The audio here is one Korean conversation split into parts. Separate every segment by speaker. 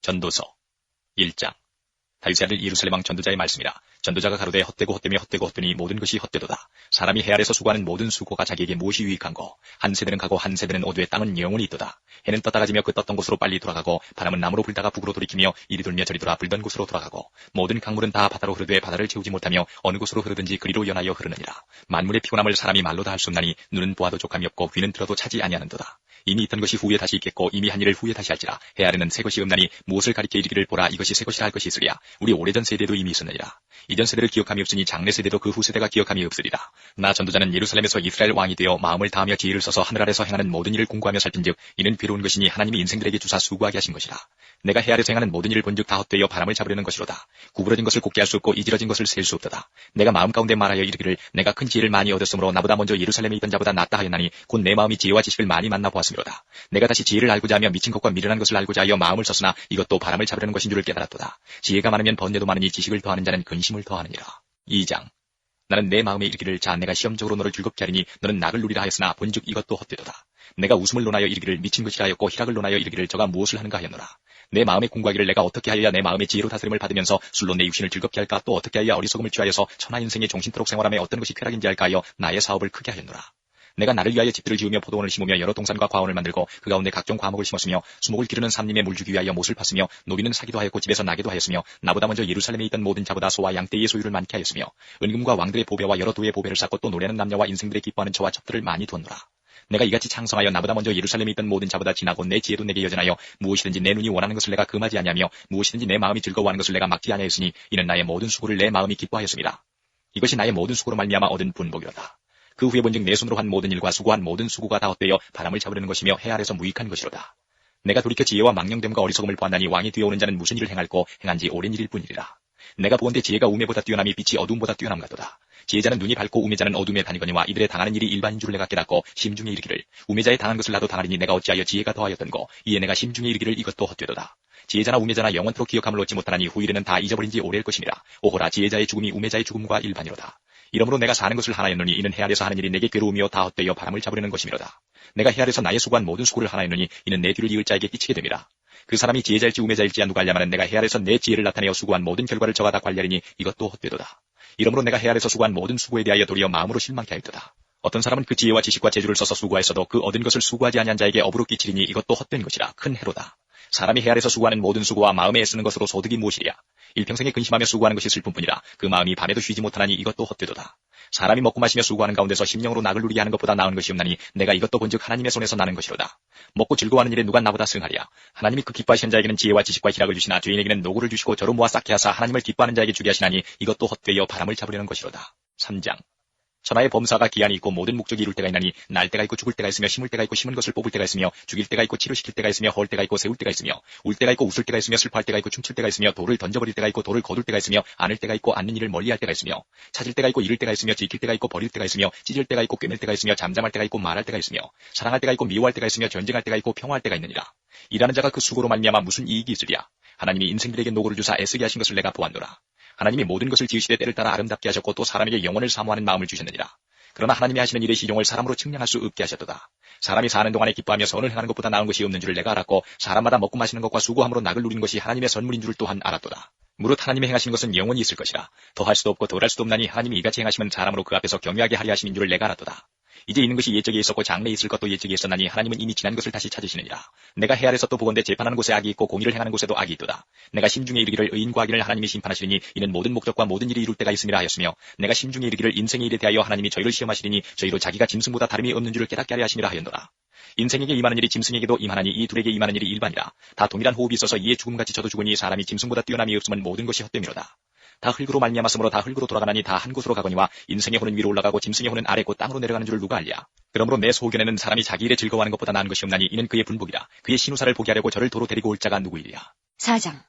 Speaker 1: 전도서 1장. 다윗의 아들 예루살렘 왕 전도자의 말씀이라. 전도자가 가로되 헛되고 헛되며 헛되고 헛되니 모든 것이 헛되도다. 사람이 해 아래서 수고하는 모든 수고가 자기에게 무엇이 유익한고. 한 세대는 가고 한 세대는 오되 땅은 영원히 있도다. 해는 떴다가 지며 그 떴던 곳으로 빨리 돌아가고 바람은 남으로 불다가 북으로 돌이키며 이리 돌며 저리 돌아 불던 곳으로 돌아가고 모든 강물은 다 바다로 흐르되 바다를 채우지 못하며 어느 곳으로 흐르든지 그리로 연하여 흐르느니라. 만물의 피곤함을 사람이 말로 다 할 수 없나니 눈은 보아도 족함이 없고 귀는 들어도 차지 아니하는도다. 이미 있던 것이 후에 다시 있겠고 이미 한 일을 후에 다시 할지라. 해 아래는 새 것이 없나니 무엇을 가리켜 이르기를 보라 이것이 새 것이라 할 것이 있으랴. 우리 오래전 세대도 이미 있었느니라. 이전 세대를 기억함이 없으니 장래 세대도 그 후 세대가 기억함이 없으리라. 나 전도자는 예루살렘에서 이스라엘 왕이 되어 마음을 다하며 지혜를 써서 하늘 아래서 행하는 모든 일을 공부하며 살핀즉 이는 괴로운 것이니 하나님이 인생들에게 주사 수고하게 하신 것이라. 내가 해 아래서 행하는 모든 일을 본즉 다 헛되어 바람을 잡으려는 것이로다. 구부러진 것을 곱게 할 수 없고 이지러진 것을 셀 수 없도다. 내가 마음 가운데 말하여 이르기를 내가 큰 지혜를 많이 얻었으므로 나보다 먼저 예루살렘에 있던 자보다 낫다 하였나니 곧 내 마음이 지혜와 지식을 많이 만나 보았으므로다. 내가 다시 지혜를 알고자 하며 미친 것과 미련한 것을 알고자 하여 마음을 썼으나 이것도 바람을 잡으려는 것인 줄을 깨달았도다. 지혜가 많으면 번뇌도 많으니 지식을 더하는 자는 근심을 더하느니라. 2장. 나는 내 마음에 이르기를 자 내가 시험적으로 너를 즐겁게 하리니 너는 낙을 누리라 하였으나 본즉 이것도 헛되도다. 내가 웃음을 논하여 이르기를 미친 것이라 하였고 희락을 논하여 이르기를 저가 무엇을 하는가 하였노라. 내 마음에 공부하기를 내가 어떻게 하여야 내 마음의 지혜로 다스림을 받으면서 술로 내 육신을 즐겁게 할까 또 어떻게 하여야 어리석음을 취하여서 천하 인생의 종신토록 생활함에 어떤 것이 쾌락인지 알까 하여 나의 사업을 크게 하였노라. 내가 나를 위하여 집들을 지으며 포도원을 심으며 여러 동산과 과원을 만들고 그 가운데 각종 과목을 심었으며 수목을 기르는 삼림에 물 주기 위하여 못을 팠으며 노비는 사기도 하였고 집에서 나게도 하였으며 나보다 먼저 예루살렘에 있던 모든 자보다 소와 양떼의 소유를 많게 하였으며 은금과 왕들의 보배와 여러 도의 보배를 쌓고 또 노래하는 남녀와 인생들의 기뻐하는 처와 첩들을 많이 두었노라. 내가 이같이 창성하여 나보다 먼저 예루살렘에 있던 모든 자보다 지나고 내 지혜도 내게 여전하여 무엇이든지 내 눈이 원하는 것을 내가 금하지 아니하며 무엇이든지 내 마음이 즐거워하는 것을 내가 막지 아니하였으니 이는 나의 모든 수고를 내 마음이 기뻐하였습니다. 이것이 나의 모든 수고로 말미암아 얻은 분복이로다. 그 후에 본즉 내 손으로 한 모든 일과 수고한 모든 수고가 다 헛되어 바람을 잡으려는 것이며 해 아래서 무익한 것이로다. 내가 돌이켜 지혜와 망령됨과 어리석음을 보았나니 왕이 뒤어오는 자는 무슨 일을 행할꼬 행한 지 오랜 일일 뿐이리라. 내가 보건대 지혜가 우매보다 뛰어남이 빛이 어두움보다 뛰어남 같도다. 지혜자는 눈이 밝고 우매자는 어둠에 다니거니와 이들의 당하는 일이 일반인 줄을 내가 깨닫고 심중에 이르기를 우매자의 당한 것을 나도 당하리니 내가 어찌하여 지혜가 더하였던고 이에 내가 심중에 이르기를 이것도 헛되도다. 지혜자나 우매자나 영원토록 기억함을 얻지 못하나니 후일에는 다 잊어버린 지 오래일 것임이라. 오호라 지혜자의 죽음이 우매자의 죽음과 일반이로다. 이러므로 내가 사는 것을 하나였노니 이는 해 아래서 하는 일이 내게 괴로우며 다 헛되어 바람을 잡으려는 것이미로다. 내가 해 아래서 나의 수고한 모든 수고를 하나였노니 이는 내 뒤를 이을 자에게 끼치게 됨이라. 그 사람이 지혜자일지 우매자일지야 누가 알냐마는 내가 해 아래서 내 지혜를 나타내어 수고한 모든 결과를 저가 다 관리하리니 이것도 헛되도다. 이러므로 내가 해 아래서 수고한 모든 수고에 대하여 도리어 마음으로 실망케 하였도다. 어떤 사람은 그 지혜와 지식과 재주를 써서 수고하였어도 그 얻은 것을 수고하지 아니한 자에게 업으로 끼치리니 이것도 헛된 것이라 큰 해로다. 사람이 해 아래서 수고하는 모든 수고와 마음에 애쓰는 것으로 소득이 무엇이랴. 일평생에 근심하며 수고하는 것이 슬픔뿐이라 그 마음이 밤에도 쉬지 못하나니 이것도 헛되도다. 사람이 먹고 마시며 수고하는 가운데서 심령으로 낙을 누리게 하는 것보다 나은 것이 없나니 내가 이것도 본즉 하나님의 손에서 나는 것이로다. 먹고 즐거워하는 일에 누가 나보다 승하랴. 하나님이 그 기뻐하시는 자에게는 지혜와 지식과 희락을 주시나 죄인에게는 노고를 주시고 저로 모아 쌓게 하사 하나님을 기뻐하는 자에게 주게 하시나니 이것도 헛되어 바람을 잡으려는 것이로다. 3장. 천하의 범사가 기한이 있고 모든 목적이 이룰 때가 있나니 날 때가 있고 죽을 때가 있으며 심을 때가 있고 심은 것을 뽑을 때가 있으며 죽일 때가 있고 치료시킬 때가 있으며 헐 때가 있고 세울 때가 있으며 울 때가 있고 웃을 때가 있으며 슬퍼할 때가 있고 춤출 때가 있으며 돌을 던져버릴 때가 있고 돌을 거둘 때가 있으며 안을 때가 있고 안는 일을 멀리할 때가 있으며 찾을 때가 있고 잃을 때가 있으며 지킬 때가 있고 버릴 때가 있으며 찢을 때가 있고 꿰맬 때가 있으며 잠잠할 때가 있고 말할 때가 있으며 사랑할 때가 있고 미워할 때가 있으며 전쟁할 때가 있고 평화할 때가 있느니라. 일하는 자가 그 수고로 말미암아 무슨 이익이 있으랴. 하나님이 인생들에게 노고를 주사 애쓰게 하신 것을 내가 보았노라. 하나님이 모든 것을 지으시되 때를 따라 아름답게 하셨고 또 사람에게 영혼을 사모하는 마음을 주셨느니라. 그러나 하나님이 하시는 일의 시종을 사람으로 측량할 수 없게 하셨도다. 사람이 사는 동안에 기뻐하며 선을 행하는 것보다 나은 것이 없는 줄을 내가 알았고 사람마다 먹고 마시는 것과 수고함으로 낙을 누리는 것이 하나님의 선물인 줄을 또한 알았도다. 무릇 하나님이 행하시는 것은 영원히 있을 것이라. 더할 수도 없고 덜할 수도 없나니 하나님이 이같이 행하시면 사람으로 그 앞에서 경외하게 하려 하심인 줄을 내가 알았도다. 이제 있는 것이 옛적에 있었고 장래에 있을 것도 옛적에 있었나니 하나님은 이미 지난 것을 다시 찾으시느니라. 내가 해 아래서 또 보건대 재판하는 곳에 악이 있고 공의를 행하는 곳에도 악이 있도다. 내가 심중에 이르기를 의인과 악인을 하나님이 심판하시리니 이는 모든 목적과 모든 일이 이룰 때가 있음이라 하였으며 내가 심중에 이르기를 인생의 일에 대하여 하나님이 저희를 시험하시리니 저희로 자기가 짐승보다 다름이 없는 줄을 깨닫게 하려 하심이라 하였노라. 인생에게 임하는 일이 짐승에게도 임하나니 이 둘에게 임하는 일이 일반이라. 다 동일한 호흡이 있어서 이에 죽음같이 저도 죽으니 사람이 짐승보다 뛰어남이 없으면 모든 것이 헛됨이로다. 다 흙으로 말미암았으므로 다 흙으로 돌아가나니 다 한 곳으로 가거니와 인생의 혼은 위로 올라가고 짐승의 혼은 아래고 땅으로 내려가는 줄을 누가 알랴. 그러므로 내 소견에는 사람이 자기 일에 즐거워하는 것보다 나은 것이 없나니 이는 그의 분복이라. 그의 신우사를 보게 하려고 저를 도로 데리고 올 자가 누구이랴.
Speaker 2: 4장.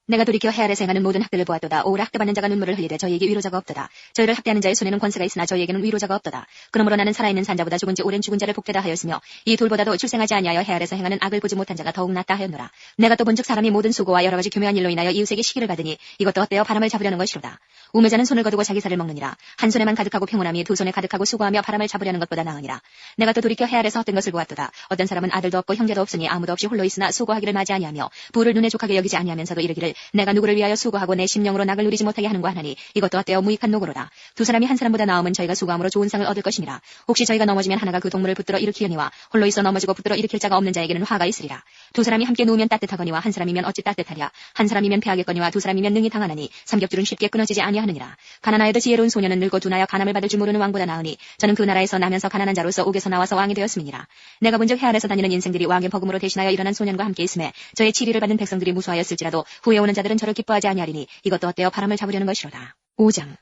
Speaker 2: 내가 돌이켜 해 아래서 행하는 모든 학대를 보았도다. 오히려 학대받는 자가 눈물을 흘리되 저희에게 위로자가 없도다. 저희를 학대하는 자의 손에는 권세가 있으나 저희에게는 위로자가 없도다. 그러므로 나는 살아있는 산자보다 죽은 지 오랜 죽은 자를 복되다 하였으며 이 돌보다도 출생하지 아니하여 해 아래서 행하는 악을 보지 못한 자가 더욱 낫다 하였노라. 내가 또 본즉 사람이 모든 수고와 여러 가지 교묘한 일로 인하여 이웃에게 시기를 받으니 이것도 헛되어 바람을 잡으려는 것이로다. 우매자는 손을 거두고 자기 살을 먹느니라. 한 손에만 가득하고 평온함이 두 손에 가득하고 수고하며 바람을 잡으려는 것보다 나으니라. 내가 또 돌이켜 해 아래서 헛된 것을 보았도다. 어떤 사람은 아들도 없고 형제도 없으니 아무도 없이 홀로 있으나 수고하기를 마지 아니하며 부를 눈에 족하게 여기지 아니하면서도 이르기를 내가 누구를 위하여 수고하고 내 심령으로 낙을 누리지 못하게 하는가 하나니 이것도 헛되어 무익한 노고로다. 두 사람이 한 사람보다 나음은 저희가 수고함으로 좋은 상을 얻을 것이니라. 혹시 저희가 넘어지면 하나가 그 동물을 붙들어 일으키려니와 홀로 있어 넘어지고 붙들어 일으킬 자가 없는 자에게는 화가 있으리라. 두 사람이 함께 누우면 따뜻하거니와 한 사람이면 어찌 따뜻하랴. 한 사람이면 패하겠거니와 두 사람이면 능히 당하나니 삼겹줄은 쉽게 끊어지지 아니하느니라. 가난하여도 지혜로운 소년은 늙고 둔하여 가남을 받을 줄 모르는 왕보다 나으니 저는 그 나라에서 나면서 가난한 자로서 옥에서 나와서 왕이 되었음이니라. 내가 본즉 해 아래서 다니는 인생들이 왕의 버금으로 대신하여 일어난 소년과 함께 있음에 저의 치리를 받은 백성들이 무수하였을지라도 후에 오는 자들은 저를 기뻐하지 아니하리니 이것도 헛되어 바람을 잡으려는 것이로다. 5장.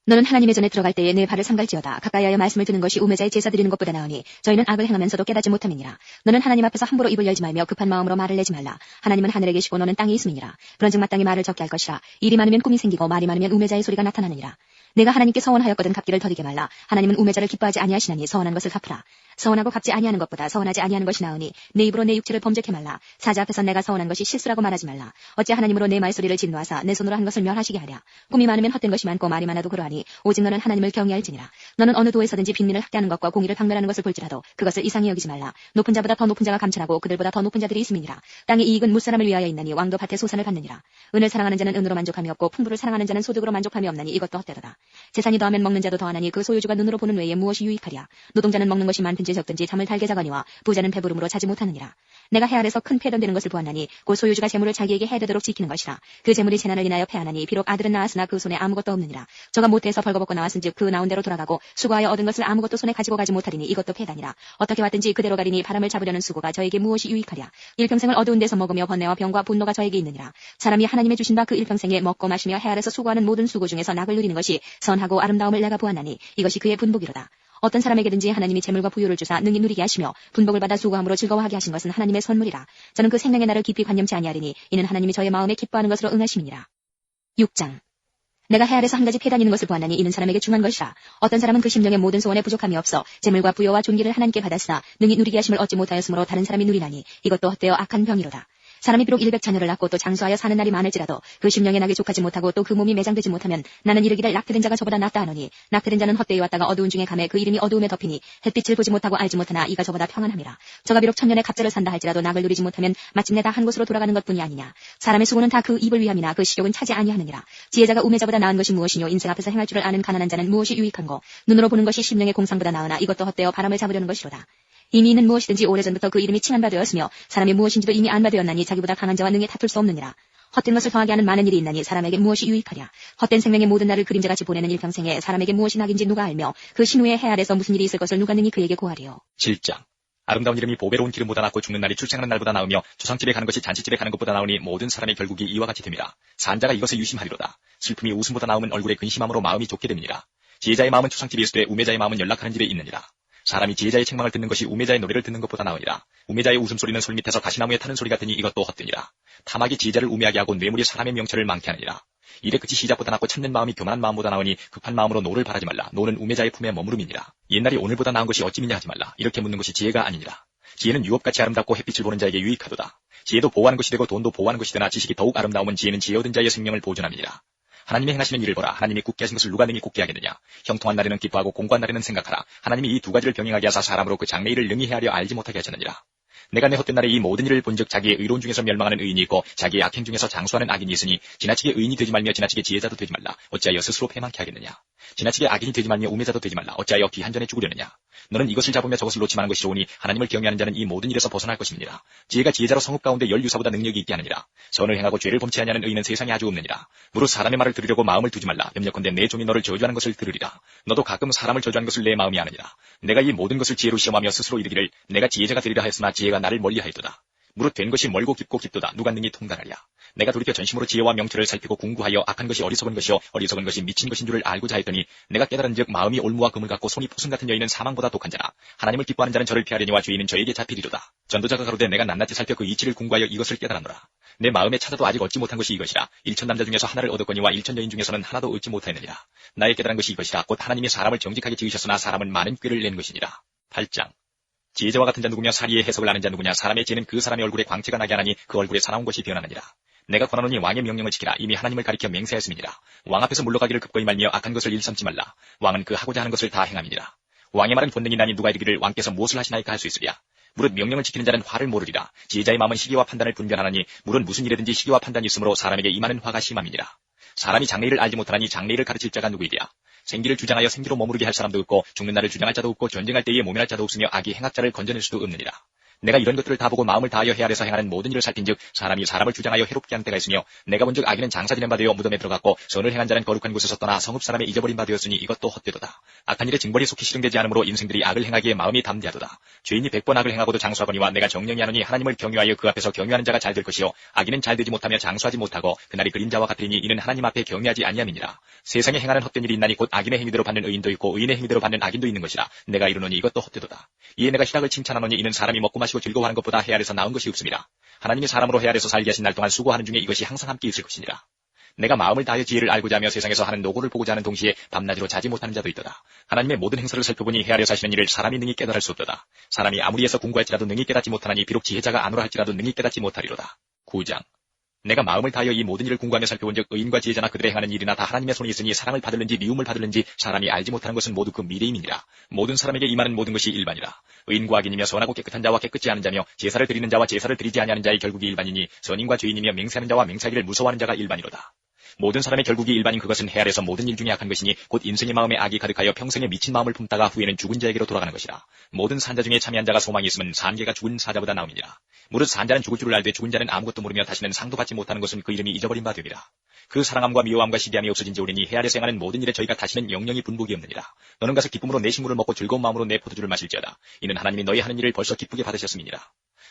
Speaker 2: 너는 하나님의 전에 들어갈 때에 내 발을 삼갈지어다. 가까이하여 말씀을 듣는 것이 우매자의 제사 드리는 것보다 나으니 저희는 악을 행하면서도 깨닫지 못함이니라. 너는 하나님 앞에서 함부로 입을 열지 말며 급한 마음으로 말을 내지 말라. 하나님은 하늘에 계시고 너는 땅에 있음이니라. 그런즉 마땅히 말을 적게 할 것이라. 일이 많으면 꿈이 생기고 말이 많으면 우매자의 소리가 나타나느니라. 내가 하나님께 서원하였거든 갚기를 더디게 말라. 하나님은 우매자를 기뻐하지 아니하시나니 서원한 것을 갚으라. 서원하고 갚지 아니하는 것보다 서원하지 아니하는 것이 나으니 내 입으로 내 육체를 범죄케 말라. 사자 앞에서 내가 서원한 것이 실수라고 말하지 말라. 어찌 하나님으로 내 말소리를 진노하사 내 손으로 한 것을 멸하시게 하랴. 꿈이 많으면 헛된 것이 많고 말이 많아도 그러하니 오직 너는 하나님을 경외할지니라. 너는 어느 도에서든지 빈민을 학대하는 것과 공의를 박멸하는 것을 볼지라도 그것을 이상히 여기지 말라. 높은 자보다 더 높은 자가 감천하고 그들보다 더 높은 자들이 있음이니라. 땅의 이익은 무사람을 위하여 있나니 왕도 밭의 소산을 받느니라. 은을 사랑하는 자는 은으로 만족함이 없고 풍부를 사랑하는 자는 소득으로 만족함이 없나니 이것도 헛되도다. 재산이 더하면 먹는 자도 더하나니 그 소유주가 눈으로 보는 외에 무엇이 유익하랴. 노동자는 먹는 것이 많든지 적든지 잠을 달게 자거니와 부자는 배부름으로 자지 못하느니라. 내가 해 아래서 큰 패던 되는 것을 보았나니 곧 소유주가 재물을 자기에게 해되도록 지키는 것이라. 그 재물이 재난을 인하여 패하나니 비록 아들은 낳았으나 그 손에 아무것도 없느니라. 저가 모태에서 벌거벗고 나왔은즉 그 나온 대로 돌아가고 수고하여 얻은 것을 아무것도 손에 가지고 가지 못하리니 이것도 패다니라. 어떻게 왔든지 그대로 가리니 바람을 잡으려는 수고가 저에게 무엇이 유익하랴. 일평생을 어두운 데서 먹으며 번뇌와 병과 분노가 저에게 있느니라. 사람이 하나님의 주신 바 그 일평생에 먹고 마시며 해 아래서 수고하는 모든 수고 중에서 낙을 누리는 것이 선하고 아름다움을 내가 보았나니 이것이 그의 분복이로다. 어떤 사람에게든지 하나님이 재물과 부유를 주사 능히 누리게 하시며 분복을 받아 수고함으로 즐거워하게 하신 것은 하나님의 선물이라. 저는 그 생명의 날을 깊이 관념치 아니하리니 이는 하나님이 저의 마음에 기뻐하는 것으로 응하심이니라. 6장. 내가 해 아래서 한 가지 패다니는 것을 보았나니 이는 사람에게 중한 것이라. 어떤 사람은 그 심령의 모든 소원에 부족함이 없어 재물과 부여와 존귀를 하나님께 받았으나 능히 누리게 하심을 얻지 못하였으므로 다른 사람이 누리나니 이것도 헛되어 악한 병이로다. 사람이 비록 100자녀를 낳고 또 장수하여 사는 날이 많을지라도 그 심령의 낙에 족하지 못하고 또 그 몸이 매장되지 못하면 나는 이르기를 낙태된 자가 저보다 낫다 하노니 낙태된 자는 헛되이 왔다가 어두운 중에 감에 그 이름이 어두움에 덮이니 햇빛을 보지 못하고 알지 못하나 이가 저보다 평안함이라. 저가 비록 천년의 갑절을 산다 할지라도 낙을 누리지 못하면 마침내 다 한 곳으로 돌아가는 것뿐이 아니냐. 사람의 수고는 다 그 입을 위함이나 그 식욕은 차지 아니하느니라. 지혜자가 우매자보다 나은 것이 무엇이뇨. 인생 앞에서 행할 줄을 아는 가난한 자는 무엇이 유익한고. 눈으로 보는 것이 심령의 공상보다 나으나 이것도 헛되어 바람을 잡으려는 것이로다. 이미 있는 무엇이든지 오래전부터 그 이름이 칭한 바 되었으며 사람이 무엇인지도 이미 안 바 되었나니 자기보다 강한 자와 능히 다툴 수 없느니라. 헛된 것을 더하게 하는 많은 일이 있나니 사람에게 무엇이 유익하랴. 헛된 생명의 모든 날을 그림자같이 보내는 일평생에 사람에게 무엇이 낙인지 누가 알며 그 신후에 해 아래서 무슨 일이 있을 것을 누가 능히 그에게 고하리요.
Speaker 1: 7장. 아름다운 이름이 보배로운 기름보다 낫고 죽는 날이 출생하는 날보다 나으며 조상집에 가는 것이 잔치집에 가는 것보다 나으니 모든 사람의 결국이 이와 같이 됨이라. 산자가 이것을 유심하리로다. 슬픔이 웃음보다 나으면 얼굴에 근심함으로 마음이 좋게 됨이니라. 지혜자의 마음은 초상집에 있으되 우매자의 마음은 연락하는 집에 있느니라. 사람이 지혜자의 책망을 듣는 것이 우매자의 노래를 듣는 것보다 나으니라. 우매자의 웃음소리는 솔 밑에서 가시나무에 타는 소리 같으니 이것도 헛되니라. 탐악이 지혜자를 우매하게 하고 뇌물이 사람의 명철을 망케 하느니라. 이래 끝이 시작보다 낫고 참는 마음이 교만한 마음보다 나으니 급한 마음으로 노를 바라지 말라. 노는 우매자의 품에 머무름이니라. 옛날이 오늘보다 나은 것이 어찌미냐 하지 말라. 이렇게 묻는 것이 지혜가 아니니라. 지혜는 유업같이 아름답고 햇빛을 보는 자에게 유익하도다. 지혜도 보호하는 것이 되고 돈도 보호하는 것이 되나 지식이 더욱 아름다움은 지혜는 지혜 얻은 자의 생명을 보존함이니라. 하나님이 행하시는 일을 보라. 하나님이 굳게 하신 것을 누가 능히 굳게 하겠느냐. 형통한 날에는 기뻐하고 공고한 날에는 생각하라. 하나님이 이 두 가지를 병행하게 하사 사람으로 그 장래일을 능히 헤아려 알지 못하게 하셨느니라. 내가 내 헛된 날에 이 모든 일을 본즉 자기의 의로운 중에서 멸망하는 의인이 있고 자기의 악행 중에서 장수하는 악인이 있으니 지나치게 의인이 되지 말며 지나치게 지혜자도 되지 말라. 어찌하여 스스로 패망케 하겠느냐. 지나치게 악인이 되지 말며 우매자도 되지 말라. 어찌하여 기한전에 죽으려느냐. 너는 이것을 잡으며 저것을 놓지 마는 것이 좋으니 하나님을 경외하는 자는 이 모든 일에서 벗어날 것입니다. 지혜가 지혜자로 성읍 가운데 열유사보다 능력이 있게 하느니라. 선을 행하고 죄를 범치 아니하는 의인은 세상에 아주 없느니라. 무릇 사람의 말을 들으려고 마음을 두지 말라. 염려컨대 내 종이 너를 저주하는 것을 들으리라. 너도 가끔 사람을 저주하는 것을 내 마음이 아느니라. 내가 이 모든 것을 지혜로 시험하며 스스로 이르기를 내가 지혜자가 되리라 하였으나 지혜가 나를 멀리하였도다. 무릇 된 것이 멀고 깊고 깊도다. 누가 능히 통달하랴. 내가 돌이켜 전심으로 지혜와 명철을 살피고 궁구하여 악한 것이 어리석은 것이요 어리석은 것이 미친 것인 줄을 알고자 했더니 내가 깨달은즉 마음이 올무와 금을 갖고 손이 포승 같은 여인은 사망보다 독한 자라. 하나님을 기뻐하는 자는 저를 피하려니와 죄인은 저에게 잡히리로다. 전도자가 가로되 내가 낱낱이 살펴 그 이치를 궁구하여 이것을 깨달았노라. 내 마음에 찾아도 아직 얻지 못한 것이 이것이라. 1000남자 중에서 하나를 얻었거니와 1000여인 중에서는 하나도 얻지 못하였느니라. 나의 깨달은 것이 이것이라. 곧 하나님이 사람을 정직하게 지으셨으나 사람은 많은 꾀를 낸 것이니라. 8장. 지혜자와 같은 자 누구며 사리의 해석을 아는 자 누구냐. 사람의 지혜는 그 사람의 얼굴에 광채가 나게 하나니 그 얼굴에 사나운 것이 변하느니라. 내가 권하노니 왕의 명령을 지키라. 이미 하나님을 가리켜 맹세하였음이니라. 왕 앞에서 물러가기를 급거이 말며 악한 것을 일삼지 말라. 왕은 그 하고자 하는 것을 다 행함이니라. 왕의 말은 본능이 나니 누가 이르기를 왕께서 무엇을 하시나이까 할 수 있으랴. 무릇 명령을 지키는 자는 화를 모르리라. 지혜자의 마음은 시기와 판단을 분별하나니 무릇 무슨 일에든지 시기와 판단이 있으므로 사람에게 임하는 화가 심함이니라. 사람이 장래일을 알지 못하나니 장래일을 가르칠 자가 누구이랴. 생기를 주장하여 생기로 머무르게 할 사람도 없고 죽는 날을 주장할 자도 없고 전쟁할 때에 모면할 자도 없으며 악이 행악자를 건져낼 수도 없느니라. 내가 이런 것들을 다 보고 마음을 다하여 해 아래서 행하는 모든 일을 살핀즉 사람이 사람을 주장하여 해롭게 하는 때가 있으며 내가 본즉 악인은 장사 지낸 바 되어 무덤에 들어갔고 선을 행한 자는 거룩한 곳에서 떠나 성읍 사람의 잊어버린 바 되었으니 이것도 헛되도다. 악한 일에 징벌이 속히 실행되지 않으므로 인생들이 악을 행하기에 마음이 담대하도다. 죄인이 100번 악을 행하고도 장수하거니와 내가 정령이 하노니 하나님을 경유하여 그 앞에서 경유하는 자가 잘 될 것이요 악인은 잘 되지 못하며 장수하지 못하고 그날이 그림자와 같으리니 이는 하나님 앞에 경유하지 아니함이니라. 세상에 행하는 헛된 일이 있나니 곧 악인의 행위대로 받는 의인도 있고 의인의 행위대로 받는 악인도 있는 것이라. 내가 이르노니 이것도 헛되도다. 이에 내가 희락을 칭찬하노니 이는 사람이 먹고 마시고 즐거워하는 것보다 해 아래서 나은 것이 없습니다. 하나님이 사람으로 해 아래서 살게 하신 날 동안 수고하는 중에 이것이 항상 함께 있을 것이니라. 내가 마음을 다하여 지혜를 알고자 하며 세상에서 하는 노고를 보고자 하는 동시에 밤낮으로 자지 못하는 자도 있도다. 하나님의 모든 행사를 살펴보니 해 아래서 하시는 일을 사람이 능히 깨달을 수 없도다. 사람이 아무리 해서 궁구할지라도 능히 깨닫지 못하나니 비록 지혜자가 아노라 할지라도 능히 깨닫지 못하리로다. 9장. 내가 마음을 다하여 이 모든 일을 궁구하며 살펴본즉 의인과 지혜자나 그들의 행하는 일이나 다 하나님의 손에 있으니 사랑을 받을는지 미움을 받을는지 사람이 알지 못하는 것은 모두 그 미래임이니라. 모든 사람에게 임하는 모든 것이 일반이라. 의인과 악인이며 선하고 깨끗한 자와 깨끗지 않은 자며 제사를 드리는 자와 제사를 드리지 아니하는 자의 결국이 일반이니 선인과 죄인이며 맹세하는 자와 맹세하기를 무서워하는 자가 일반이로다. 모든 사람의 결국이 일반인 그것은 해 아래서 모든 일 중에 악한 것이니 곧 인생의 마음에 악이 가득하여 평생에 미친 마음을 품다가 후에는 죽은 자에게로 돌아가는 것이라. 모든 산자 중에 참여한 자가 소망이 있으면 산개가 죽은 사자보다 나음이니라. 무릇 산자는 죽을 줄을 알되 죽은 자는 아무것도 모르며 다시는 상도 받지 못하는 것은 그 이름이 잊어버린 바 됨이라. 그 사랑함과 미워함과 시기함이 없어진 지 오래니 해 아래서 행하는 모든 일에 저희가 다시는 영영이 분복이 없느니라. 너는 가서 기쁨으로 내 식물을 먹고 즐거운 마음으로 내 포도주를 마실지어다. 이는 하나님이 너희 하는 일을 벌써 기쁘게 받으셨음이니라.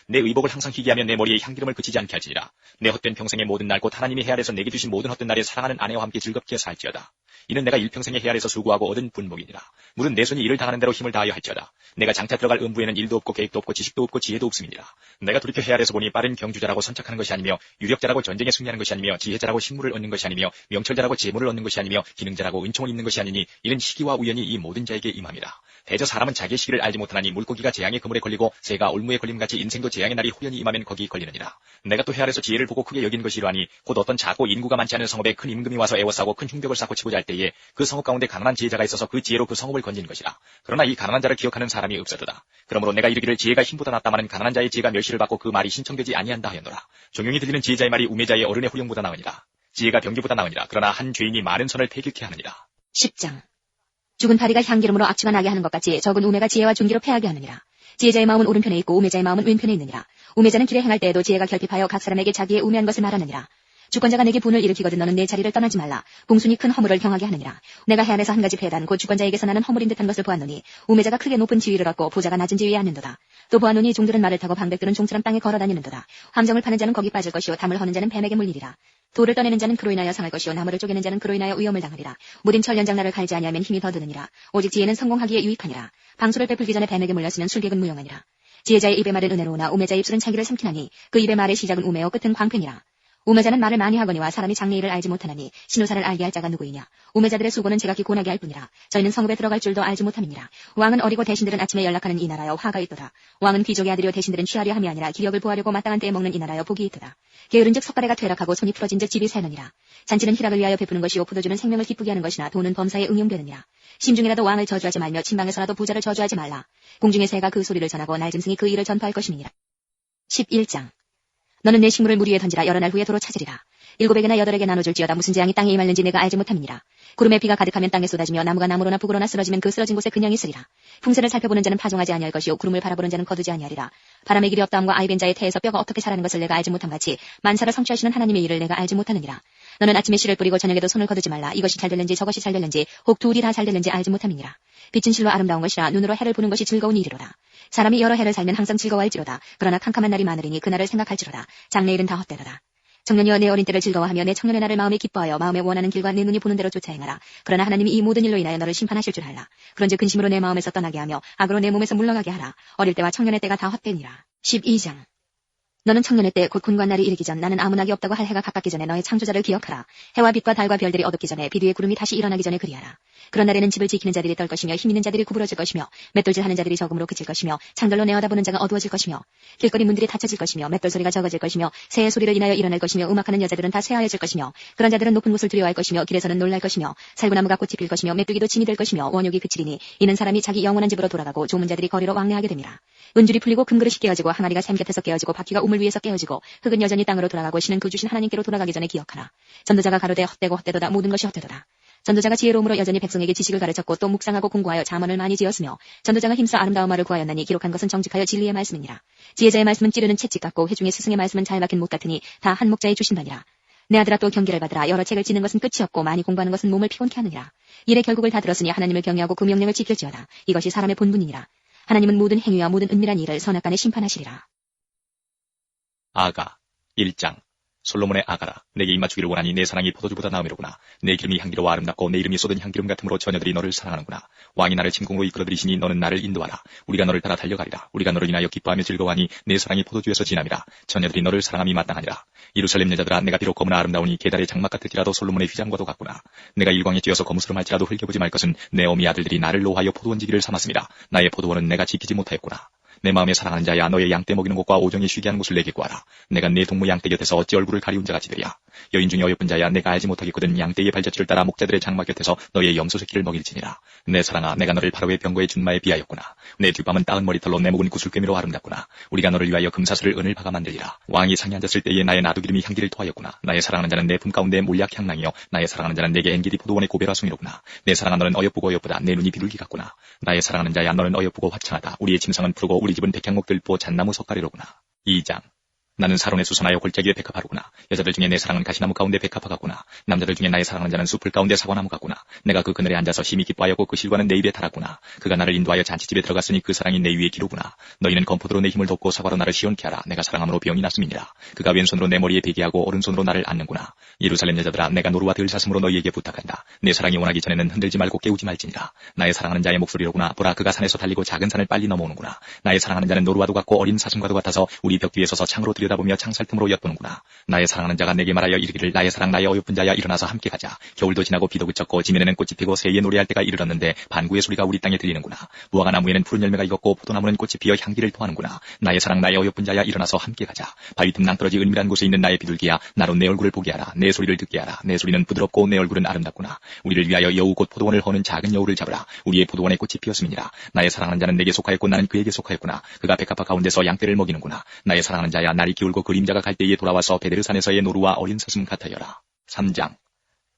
Speaker 1: 내 의복을 항상 희게 하면 내 머리에 향기름을 그치지 않게 할지니라. 내 헛된 평생의 모든 날 곧 하나님이 해 아래서 내게 주신 모든 헛된 날에 사랑하는 아내와 함께 즐겁게 살지어다. 이는 내가 일평생에 해 아래서 수고하고 얻은 분복이니라. 무릇 내 손이 일을 당하는 대로 힘을 다하여 할지어다. 내가 장차 들어갈 음부에는 일도 없고 계획도 없고 지식도 없고 지혜도 없음이니라. 내가 돌이켜 해 아래서 보니 빠른 경주자라고 선착하는 것이 아니며 유력자라고 전쟁에 승리하는 것이 아니며 지혜자라고 식물을 얻는 것이 아니며 명철자라고 재물을 얻는 것이 아니며 기능자라고 은총을 입는 것이 아니니 이는 시기와 우연이 이 모든 자에게 임함이라. 대저 사람은 자기의 시기를 알지 못하나니 물고기가 재앙의 그물에 걸리고 새가 올무에 걸림같이 인생도 재앙의 날이 호연히 임하면 거기 걸리느니라. 내가 또 해 아래서 지혜를 보고 크게 여긴 것이 이러하니 곧 어떤 작고 인구가 많지 않은 성읍에 큰 임금이 와서 애워싸고 큰 흉벽을 쌓고 치고자 할 때에 그 성읍 가운데 가난한 지혜자가 있어서 그 지혜로 그 성읍을 건진 것이라. 그러나 이 가난한 자를 기억하는 사람이 없어도다. 그러므로 내가 이르기를 지혜가 힘보다 낫다마는 가난한 자의 지혜가 멸시를 받고 그 말이 신청되지 아니한다 하였노라. 종용이 들리는 지혜자의 말이 우매자의 어른의 후령보다 나으니라. 지혜가 병기보다 나으니라. 그러나 한 죄인이 많은 선을 패격케 하느니라.
Speaker 2: 10장. 죽은 파리가 향기름으로 악취가 나게 하는 것 같이 적은 우매가 지혜와 존귀로 패하게 하느니라. 지혜자의 마음은 오른편에 있고 우매자의 마음은 왼편에 있느니라. 우매자는 길에 행할 때에도 지혜가 결핍하여 각 사람에게 자기의 우매한 것을 말하느니라. 주권자가 내게 분을 일으키거든 너는 내 자리를 떠나지 말라. 봉순이 큰 허물을 경하게 하느니라. 내가 해 안에서 한 가지 폐단 곧 주권자에게서 나는 허물인 듯한 것을 보았노니 우매자가 크게 높은 지위를 얻고 부자가 낮은 지위에 앉는도다. 또 보았노니 종들은 말을 타고 방백들은 종처럼 땅에 걸어다니는도다. 함정을 파는 자는 거기 빠질 것이요 담을 허는 자는 뱀에게 물리리라. 돌을 떠내는 자는 그로 인하여 상할 것이요 나무를 쪼개는 자는 그로 인하여 위험을 당하리라. 무딘 철연장나를 갈지 아니하면 힘이 더 드느니라. 오직 지혜는 성공하기에 유익하니라. 방수를 베풀기 전에 뱀에게 물렸으면 술객은 무용하니라. 지혜자의 입의 말은 은혜로우나 우매자의 입술은 자기를 삼키나니 그 입의 말의 시작은 우매요 끝은 광패니라. 우매자는 말을 많이 하거니와 사람이 장래일을 알지 못하나니 신우사를 알게 할 자가 누구이냐. 우매자들의 수고는 지각이 고나게 할 뿐이라. 저희는 성읍에 들어갈 줄도 알지 못함이니라. 왕은 어리고 대신들은 아침에 연락하는 이 나라여 화가 있도다. 왕은 귀족의 아들이요 대신들은 취하려 함이 아니라 기력을 보하려고 마땅한 때에 먹는 이 나라여 복이 있도다. 게으른즉 석가래가 퇴락하고 손이 풀어진즉 집이 새느니라. 잔치는 희락을 위하여 베푸는 것이요 포도주는 생명을 기쁘게 하는 것이나 돈은 범사에 응용되느니라. 심중이라도 왕을 저주하지 말며 침방에서라도 부자를 저주하지 말라. 공중의 새가 그 소리를 전하고 날짐승이 그 일을 전파할 것임이니라. 11장. 너는 내 식물을 물 위에 던지라. 여러 날 후에 도로 찾으리라. 7에게나 8에게 나눠줄지어다. 무슨 재앙이 땅에 임할는지 내가 알지 못함이니라. 구름에 비가 가득하면 땅에 쏟아지며 나무가 나무로나 북으로나 쓰러지면 그 쓰러진 곳에 그냥 있으리라. 풍세를 살펴보는 자는 파종하지 아니할 것이요 구름을 바라보는 자는 거두지 아니하리라. 바람의 길이 없다함과 아이벤 자의 태에서 뼈가 어떻게 자라는 것을 내가 알지 못함 같이 만사를 성취하시는 하나님의 일을 내가 알지 못하느니라. 너는 아침에 씨를 뿌리고 저녁에도 손을 거두지 말라. 이것이 잘 될는지 저것이 잘 될는지 혹 둘이 다 잘 될는지 알지 못함이니라. 빛은 실로 아름다운 것이라 눈으로 해를 보는 것이 즐거운 일이로다. 사람이 여러 해를 살면 항상 즐거워할지로다. 그러나 캄캄한 날이 많으리니 그날을 생각할지로다. 장래일은 다 헛되도다. 청년이여 내 어린 때를 즐거워하며 내 청년의 날을 마음에 기뻐하여 마음에 원하는 길과 내 눈이 보는 대로 쫓아 행하라. 그러나 하나님이 이 모든 일로 인하여 너를 심판하실 줄 알라. 그런즉 근심으로 내 마음에서 떠나게 하며 악으로 내 몸에서 물러가게 하라. 어릴 때와 청년의 때가 다 헛되니라. 12장. 너는 청년의 때 곧 곤고한 날이 이르기 전 나는 아무 낙이 없다고 할 해가 가깝기 전에 너의 창조자를 기억하라. 해와 빛과 달과 별들이 어둡기 전에 비 위에 구름이 다시 일어나기 전에 그리하라. 그런 날에는 집을 지키는 자들이 떨 것이며 힘 있는 자들이 구부러질 것이며 맷돌질하는 자들이 적음으로 그칠 것이며 창들로 내어다보는 자가 어두워질 것이며 길거리 문들이 닫혀질 것이며 맷돌 소리가 적어질 것이며 새의 소리를 인하여 일어날 것이며 음악하는 여자들은 다 쇠하여질 것이며 그런 자들은 높은 곳을 두려워할 것이며 길에서는 놀랄 것이며 살구나무가 꽃이 필 것이며 메뚜기도 진이 될 것이며 원욕이 그치리니 이는 사람이 자기 영원한 집으로 돌아가고 조문 자들이 거리로 왕래하게 됨이라. 은줄이 풀리고 금그릇이 깨어지고 항아리가 샘 곁에서 깨어지고 바퀴가 우물 위에서 깨어지고 흙은 여전히 땅으로 돌아가고 신은 그 주신 하나님께로 돌아가기 전에 기억하라. 전도자가 가로되 헛되고 헛되도다 모든 것이 헛되도다. 전도자가 지혜로움으로 여전히 백성에게 지식을 가르쳤고 또 묵상하고 공부하여 잠언을 많이 지었으며 전도자가 힘써 아름다운 말을 구하였나니 기록한 것은 정직하여 진리의 말씀이니라. 지혜자의 말씀은 찌르는 채찍 같고 회중의 스승의 말씀은 잘 박힌 못 같으니 다 한 목자의 주신 바니라. 내 아들아 또 경계를 받으라. 여러 책을 지는 것은 끝이 없고 많이 공부하는 것은 몸을 피곤케 하느니라. 일의 결국을 다 들었으니 하나님을 경외하고 그 명령을 지킬지어다. 이것이 사람의 본분이니라. 하나님은 모든 행위와 모든 은밀한 일을 선악간에 심판하시리라.
Speaker 1: 아가 1장. 솔로몬의 아가라, 내게 입맞추기를 원하니 내 사랑이 포도주보다 나음이로구나. 내 기름이 향기로워 아름답고 내 이름이 쏟은 향기름 같으므로 처녀들이 너를 사랑하는구나. 왕이 나를 침공으로 이끌어들이시니 너는 나를 인도하라. 우리가 너를 따라 달려가리라. 우리가 너를 인하여 기뻐하며 즐거워하니 내 사랑이 포도주에서 진함이라. 처녀들이 너를 사랑함이 마땅하니라. 예루살렘 여자들아, 내가 비록 검은 아름다우니 계달의 장막 같을지라도 솔로몬의 휘장과도 같구나. 내가 일광에 쥐어서 거무스름할지라도 흘겨보지 말 것은 내 어미 아들들이 나를 노하여 포도원지기를 삼았습니다. 나의 포도원은 내가 지키지 못하였구나. 내 마음에 사랑하는 자야, 너의 양떼 먹이는 곳과 오정이 쉬게 하는 곳을 내게 구하라. 내가 네 동무 양떼 곁에서 어찌 얼굴을 가리운 자같이 되랴. 여인 중에 어여쁜 자야, 내가 알지 못하겠거든. 양떼의 발자취를 따라 목자들의 장막 곁에서 너의 염소 새끼를 먹일지니라. 내 사랑아, 내가 너를 바로의 병거의 준마에 비하였구나. 내 뒷밤은 따은 머리털로 내 목은 구슬꿰미로 아름답구나. 우리가 너를 위하여 금사슬을 은을 박아 만들리라. 왕이 상에 앉았을 때에 나의 나두기름이 향기를 토하였구나. 나의 사랑하는 자는 내 품 가운데 몰약 향낭이요, 나의 사랑하는 자는 내게 엔길이 포도원의 고베라송이로구나. 내 사랑아, 너는 어여쁘고 어여쁘다. 내 눈이 비둘기 같구나. 나의 사랑하는 자야, 너는 어여쁘고 화창하다. 우리의 침상은 푸르고 우리 집은 백향목 들보 잣나무 석가리로구나. 2장. 나는 사론에 수선하여 골짜기에 백합화로구나. 여자들 중에 내 사랑은 가시나무 가운데 백합화 같구나. 남자들 중에 나의 사랑하는 자는 숲을 가운데 사과나무 같구나. 내가 그 그늘에 앉아서 심히 기뻐하였고 그 실과는 내 입에 달았구나. 그가 나를 인도하여 잔치집에 들어갔으니 그 사랑이 내 위에 기로구나. 너희는 검포도로 내 힘을 돕고 사과로 나를 시원케 하라. 내가 사랑함으로 병이 났음이니라. 그가 왼손으로 내 머리에 베개하고 오른손으로 나를 안는구나. 예루살렘 여자들아, 내가 노루와 들사슴으로 너희에게 부탁한다. 내 사랑이 원하기 전에는 흔들지 말고 깨우지 말지니라. 나의 사랑하는 자의 목소리로구나. 보라, 그가 산에서 달리고 작은 산을 빨리 넘어오는구나. 나의 사랑하는 자는 노루와도 같고 어린 사슴과도 같아서 우리 벽 뒤에 서서 창으로 들여다보며 창살 틈으로 엿보는구나. 나의 사랑하는 자가 내게 말하여 이르기를, 나의 사랑 나의 어여쁜 자야, 일어나서 함께 가자. 겨울도 지나고 비도 그쳤고 지면에는 꽃이 피고 새의 노래할 때가 이르렀는데 반구의 소리가 우리 땅에 들리는구나. 무화과 나무에는 푸른 열매가 익었고 포도나무는 꽃이 피어 향기를 토하는구나. 나의 사랑 나의 어여쁜 자야, 일어나서 함께 가자. 바위 틈 낭떠러지 은밀한 곳에 있는 나의 비둘기야, 나로 내 얼굴을 보게 하라. 내 소리를 듣게 하라. 내 소리는 부드럽고 내 얼굴은 아름답구나. 우리를 위하여 여우 곧 포도원을 허는 작은 여우를 잡으라. 우리의 포도원에 꽃이 피었음이니라. 나의 사랑하는 자는 내게 속하였고 나는 그에게 속하였구나. 그가 백합화 가운데서 양떼를 먹이는구나. 나의 사랑하는 자야, 날이 기울고 그림자가 갈 때에 돌아와서 베데르산에서의 노루와 어린 사슴 같아여라. 3장.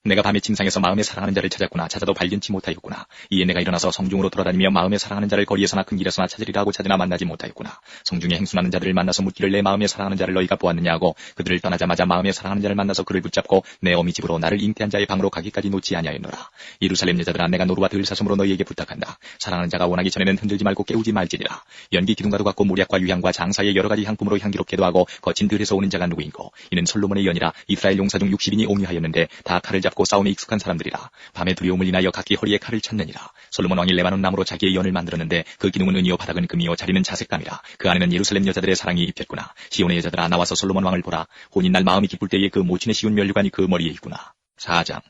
Speaker 1: 내가 밤에 침상에서 마음에 사랑하는 자를 찾았구나. 찾아도 발견치 못하였구나. 이에 내가 일어나서 성중으로 돌아다니며 마음에 사랑하는 자를 거리에서나 큰 길에서나 찾으리라 하고 찾으나 만나지 못하였구나. 성중에 행순하는 자들을 만나서 묻기를, 내 마음에 사랑하는 자를 너희가 보았느냐 하고 그들을 떠나자마자 마음에 사랑하는 자를 만나서 그를 붙잡고 내 어미 집으로 나를 잉태한 자의 방으로 가기까지 놓지 아니하였노라. 예루살렘 여자들아, 내가 노루와 들사슴으로 너희에게 부탁한다. 사랑하는 자가 원하기 전에는 흔들지 말고 깨우지 말지니라. 연기 기둥과도 같고 모략과 유향과 장사의 여러 가지 향품으로 향기롭게도 하고 거친 들에서 오는 자가 누구인고, 이는 솔로몬의 연이라. 이스라엘 용사 중 60인이 옹유하였는데 다 칼을 잡고 싸움에 익숙한 사람들이라. 밤에 두려움을 인하여 각기 허리에 칼을 쳤느니라. 솔로몬 왕이 레바논 나무로 자기의 연을 만들었는데 그 기둥은 은이요 바닥은 금이요 자리는 자색감이라. 그 안에는 예루살렘 여자들의 사랑이 입혔구나. 시온의 여자들아, 나와서 솔로몬 왕을 보라. 혼인날 마음이 기쁠 때에 그 모친의 시온 면류관이 그 머리에 있구나. 4장.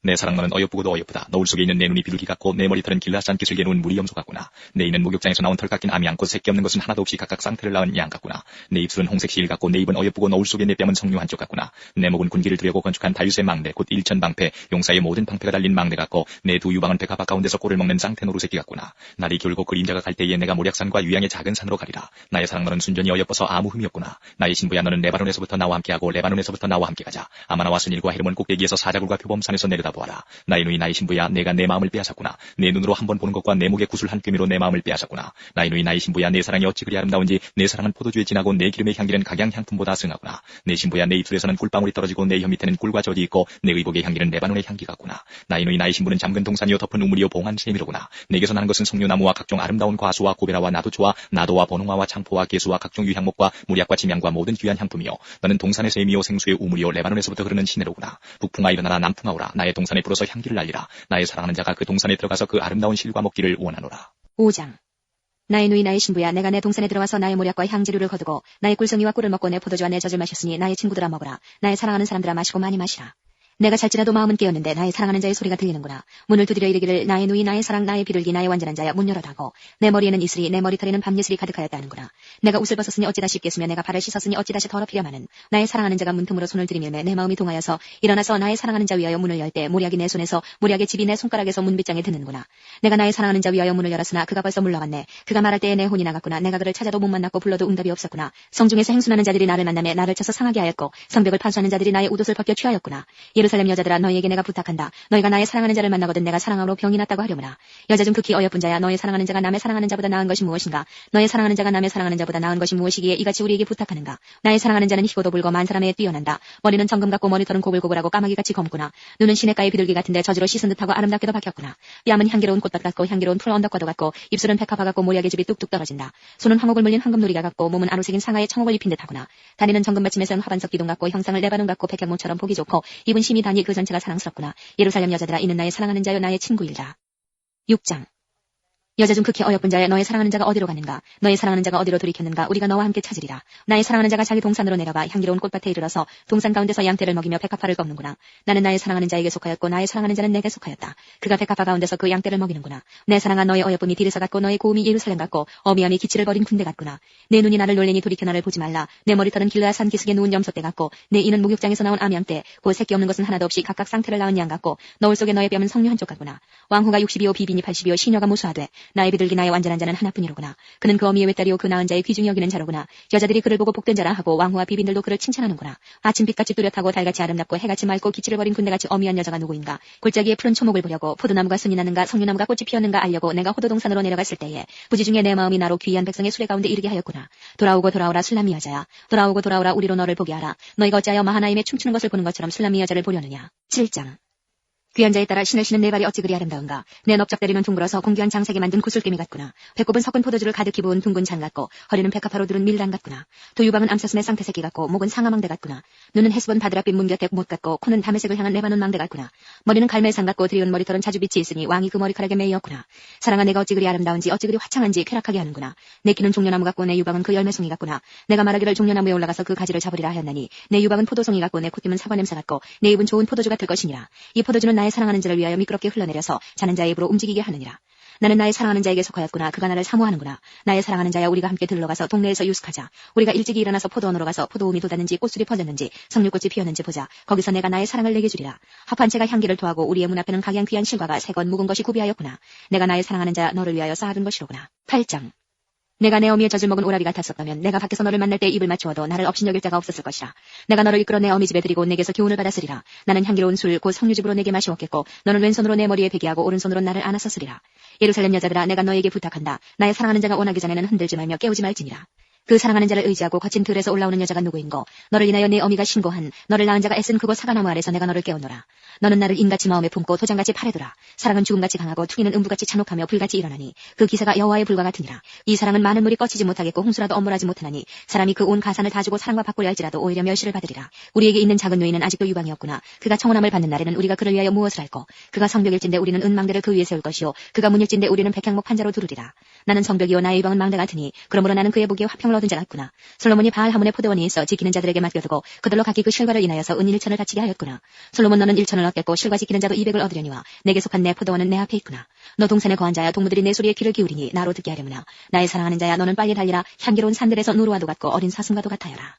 Speaker 1: 내 사랑, 너는 어여쁘고도 어여쁘다. 너울 속에 있는 내 눈이 비둘기 같고 내 머리털은 길라산 기슬게 놓은 무리 염소 같구나. 내 이는 목욕장에서 나온 털 깎인 암이 않고 새끼 없는 것은 하나도 없이 각각 쌍태를 낳은 양 같구나. 내 입술은 홍색 시일 같고 내 입은 어여쁘고 너울 속에 내 뺨은 성류 한쪽 같구나. 내 목은 군기를 두려고 건축한 다윗의 망대 곧 일천방패, 용사의 모든 방패가 달린 망대 같고 내 두 유방은 백합화 가운데서 꼴을 먹는 쌍태 노루 새끼 같구나. 날이 기울고 그림자가 갈 때에 내가 모략산과 유양의 작은 산으로 가리라. 나의 사랑, 너는 순전히 어여뻐서 아무 흠이 없구나. 나의 신부야, 너는 레바논에서부터 나와 함께하고 레바논에서부터 나와 함께 가자. 아마나와 스닐과 헤르몬 꼭대기에서 사자굴과 표범산에서 내려다보라. 보아라. 나의 누이 나의 신부야, 내가 내 마음을 빼앗았구나. 내 눈으로 한번 보는 것과 내 목에 구슬 한 꿰미로 내 마음을 빼앗았구나. 나의 누이 나의 신부야, 내 사랑이 어찌 그리 아름다운지. 내 사랑은 포도주에 진하고 내 기름의 향기는 각양향품보다 승하구나. 내 신부야, 내 입술에서는 꿀방울이 떨어지고 내 혀 밑에는 꿀과 젖이 있고 내 의복의 향기는 레바논의 향기 같구나. 나의 누이 나의 신부는 잠근 동산이요 덮은 우물이요 봉한 샘이로구나. 내게서 나는 것은 석류나무와 각종 아름다운 과수와 고베라와 나도초와 나도와 번홍화와 창포와 개수와 각종 유향목과 무략과 침향과 모든 귀한 향품이요. 너는 동산의 샘이요 생수의 우물이요 레바논에서부터 흐르는 시내로구나. 북풍아 일어나라, 남풍아 오라. 나의 동산에 불어서 향기를 날리라. 나의 사랑하는 자가 그 동산에 들어가서 그 아름다운 실과 먹기를 원하노라.
Speaker 2: 5장. 나의 누이 나의 신부야, 내가 내 동산에 들어와서 나의 모략과 향재료를 거두고 나의 꿀송이와 꿀을 먹고 내 포도주와 내 젖을 마셨으니 나의 친구들아 먹으라. 나의 사랑하는 사람들아 마시고 많이 마시라. 내가 잘지라도 마음은 깨었는데 나의 사랑하는 자의 소리가 들리는구나. 문을 두드려 이르기를 나의 누이 나의 사랑 나의 비둘기 나의 완전한 자야 문 열어다고. 내 머리에는 이슬이 내 머리털에는 밤예슬이 가득하였다 하는구나. 내가 옷을 벗었으니 어찌 다시 입겠으며 내가 발을 씻었으니 어찌 다시 더럽히려마는. 나의 사랑하는 자가 문틈으로 손을 들이밀매 내 마음이 동하여서 일어나서 나의 사랑하는 자 위하여 문을 열 때 모략이 내 손에서 모략의 집이 내 손가락에서 문빗장에 드는구나. 내가 나의 사랑하는 자 위하여 문을 열었으나 그가 벌써 물러갔네. 그가 말할 때에 내 혼이 나갔구나. 내가 그를 찾아도 못 만났고 불러도 응답이 없었구나. 성중에서 행순하는 자들이 나를 만나며 나를 쳐서 상하게 하였고 성벽을 파수하는 자들이 나의 옷옷을 벗겨 취하였구나. 예루살렘 여자들아 너희에게 내가 부탁한다. 너희가 나의 사랑하는 자를 만나거든 내가 사랑함으로 병이 났다고 하려무나. 여자 중 극히 어여쁜 자야, 너의 사랑하는 자가 남의 사랑하는 자보다 나은 것이 무엇인가? 너의 사랑하는 자가 남의 사랑하는 자보다 나은 것이 무엇이기에 이같이 우리에게 부탁하는가? 나의 사랑하는 자는 희고도 붉고 만 사람에 뛰어난다. 머리는 정금 같고 머리털은 고글고글하고 까마귀같이 검구나. 눈은 시냇가의 비둘기 같은데 젖으로 씻은 듯하고 아름답게도 박혔구나. 뺨은 향기로운 꽃밭 같고 향기로운 풀 언덕과도 같고 입술은 백합화 같고 모략의 집이 뚝뚝 떨어진다. 손은 황옥을 물린 황금놀이가 같고 몸은 아로색인 상하의 청옥을 입힌 듯하구나. 다리는 정금받침에 세운 화반석 기둥 같고 형상을 레바논 같고 백향목처럼 보기 좋고 입은 심이 다니 그 전체가 사랑스럽구나. 예루살렘 여자들아 이는 나의 사랑하는 자여 나의 친구일다. 6장. 여자 중 극히 어여쁜 자여 너의 사랑하는 자가 어디로 가는가? 너의 사랑하는 자가 어디로 돌이켰는가? 우리가 너와 함께 찾으리라. 나의 사랑하는 자가 자기 동산으로 내려가 향기로운 꽃밭에 이르러서 동산 가운데서 양떼를 먹이며 백합화를 꺾는구나. 나는 나의 사랑하는 자에게 속하였고 나의 사랑하는 자는 내게 속하였다. 그가 백합화 가운데서 그 양떼를 먹이는구나. 내 사랑아 너의 어여쁨이 디르서 같고 너의 고움이 예루살렘 같고 어미함이 기치를 버린 군대 같구나. 내 눈이 나를 놀래니 돌이켜 나를 보지 말라. 내 머리털은 길르앗산 기슭에 누운 염소떼 같고 내 이는 목욕장에서 나온 암양떼 곧 새끼 없는 것은 하나도 없이 각각 쌍태를 낳은 양 같고 너울 속에 너의 뺨은 석류 한쪽 같구나. 왕후가 60이요 비빈이 80이요 시녀가 무수하되 나의 비둘기 나의 완전한 자는 하나뿐이로구나. 그는 그 어미의 외딸이요 그 낳은 자의 귀중히 여기는 자로구나. 여자들이 그를 보고 복된 자라 하고 왕후와 비빈들도 그를 칭찬하는구나. 아침빛같이 뚜렷하고 달같이 아름답고 해같이 맑고 기치를 버린 군대같이 어미한 여자가 누구인가? 골짜기에 푸른 초목을 보려고 포도나무가 순이 나는가 석류나무가 꽃이 피었는가 알려고 내가 호도동산으로 내려갔을 때에 부지 중에 내 마음이 나로 귀한 백성의 수레 가운데 이르게 하였구나. 돌아오고 돌아오라 술람이 여자야. 돌아오고 돌아오라 우리로 너를 보게 하라. 너희가 어찌하여 마하나임에 춤추는 것을 보는 것처럼 술람이 여자를 보려느냐. 7장. 귀한 자에 따라 신을 신은 내 발이 어찌 그리 아름다운가. 내 넓적다리는 둥글어서 공귀한 장색이 만든 구슬개미 같구나. 배꼽은 섞은 포도주를 가득히 부은 둥근 잔 같고 허리는 백합화로 두른 밀란 같구나. 두유방은 암사슴의 쌍태새끼 같고 목은 상아망대 같구나. 눈은 헤스본 바드랏빛 문 곁에 못 같고 코는 담에색을 향한 레바논 망대 같구나. 머리는 갈멜산 같고 드리운 머리털은 자주빛이 있으니 왕이 그 머리카락에 매이었구나. 사랑아 내가 어찌 그리 아름다운지 어찌 그리 화창한지 쾌락하게 하는구나. 내 키는 종려나무 같고 내 유방은 그 열매송이 같구나. 내가 말하기를 종려나무에 올라가서 그 가지를 잡으리라 하였나니 내 유방은 포도송이 같고 내 콧김은 사과 냄새 같고 내 입은 좋은 포도주 같을 것이니라. 이 포도주는 나의 사랑하는 자를 위하여 미끄럽게 흘러내려서 자는 자의 입으로 움직이게 하느니라. 나는 나의 사랑하는 자에게 속하였구나. 그가 나를 사모하는구나. 나의 사랑하는 자야 우리가 함께 들러가서 동네에서 유숙하자. 우리가 일찍이 일어나서 포도원으로 가서 포도움이 돋았는지 꽃술이 퍼졌는지 석류꽃이 피었는지 보자. 거기서 내가 나의 사랑을 내게 주리라. 합한채가 향기를 토하고 우리의 문 앞에는 각양 귀한 실과가 새건 묵은 것이 구비하였구나. 내가 나의 사랑하는 자 너를 위하여 쌓아둔 것이로구나. 8장. 내가 내 어미의 젖을 먹은 오라비 같았었다면 내가 밖에서 너를 만날 때 입을 맞추어도 나를 업신여길 자가 없었을 것이라. 내가 너를 이끌어 내 어미 집에 드리고 내게서 교훈을 받았으리라. 나는 향기로운 술 곧 석류즙으로 내게 마시었겠고 너는 왼손으로 내 머리에 베게 하고 오른손으로 나를 안았었으리라. 예루살렘 여자들아 내가 너에게 부탁한다. 나의 사랑하는 자가 오나기 전에는 흔들지 말며 깨우지 말지니라. 그 사랑하는 자를 의지하고 거친 들에서 올라오는 여자가 누구인고? 너를 인하여 내 어미가 신고한 너를 낳은 자가 애쓴 그곳 사과나무 아래서 내가 너를 깨우노라. 너는 나를 인같이 마음에 품고 도장같이 팔에 두라. 사랑은 죽음같이 강하고 투기는 음부같이 잔혹하며 불같이 일어나니 그 기사가 여호와의 불과 같으니라. 이 사랑은 많은 물이 꺼치지 못하겠고 홍수라도 엄물하지 못하나니 사람이 그 온 가산을 다 주고 사랑과 바꾸려 할지라도 오히려 멸시를 받으리라. 우리에게 있는 작은 누이는 아직도 유방이었구나. 그가 청혼함을 받는 날에는 우리가 그를 위하여 무엇을 할꼬? 그가 성벽일진데 우리는 은망대를 그 위에 세울 것이요 그가 문일진데 우리는 백향목 판자로 두르리라. 나는 성벽이요 나의 유방은 망대 같으니 그러므로 나는 그의 보기에 화평을 얻은 자 같구나. 솔로몬이 바알 하몬의 포도원이 있어 지키는 자들에게 맡겨두고 그들로 각기 그 실과를 인하여서 은 1천을 바치게 하였구나. 솔로몬 너는 1천을 얻겠고 실과 지키는 자도 200을 얻으려니와 내게 속한 내 포도원은 내 앞에 있구나. 너 동산에 거한 자야 동무들이 내 소리에 귀를 기울이니 나로 듣게 하려무나. 나의 사랑하는 자야 너는 빨리 달리라. 향기로운 산들에서 누르와도 같고 어린 사슴과도 같아여라.